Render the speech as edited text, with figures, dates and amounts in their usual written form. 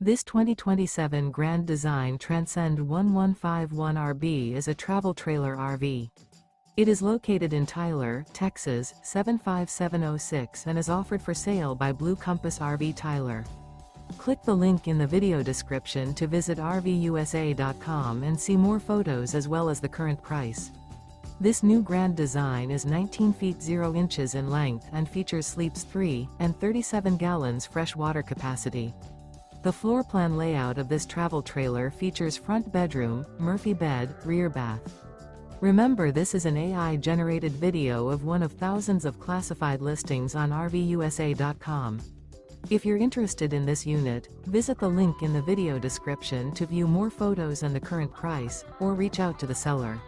This 2027 Grand Design Transcend One 151RB is a travel trailer RV. It is located in Tyler, Texas, 75706 and is offered for sale by Blue Compass RV Tyler. Click the link in the video description to visit RVUSA.com and see more photos as well as the current price. This new Grand Design is 19 feet 0 inches in length and features sleeps 3 and 37 gallons fresh water capacity. The floor plan layout of this travel trailer features front bedroom, Murphy bed, rear bath. Remember, this is an AI-generated video of one of thousands of classified listings on RVUSA.com. If you're interested in this unit, visit the link in the video description to view more photos and the current price, or reach out to the seller.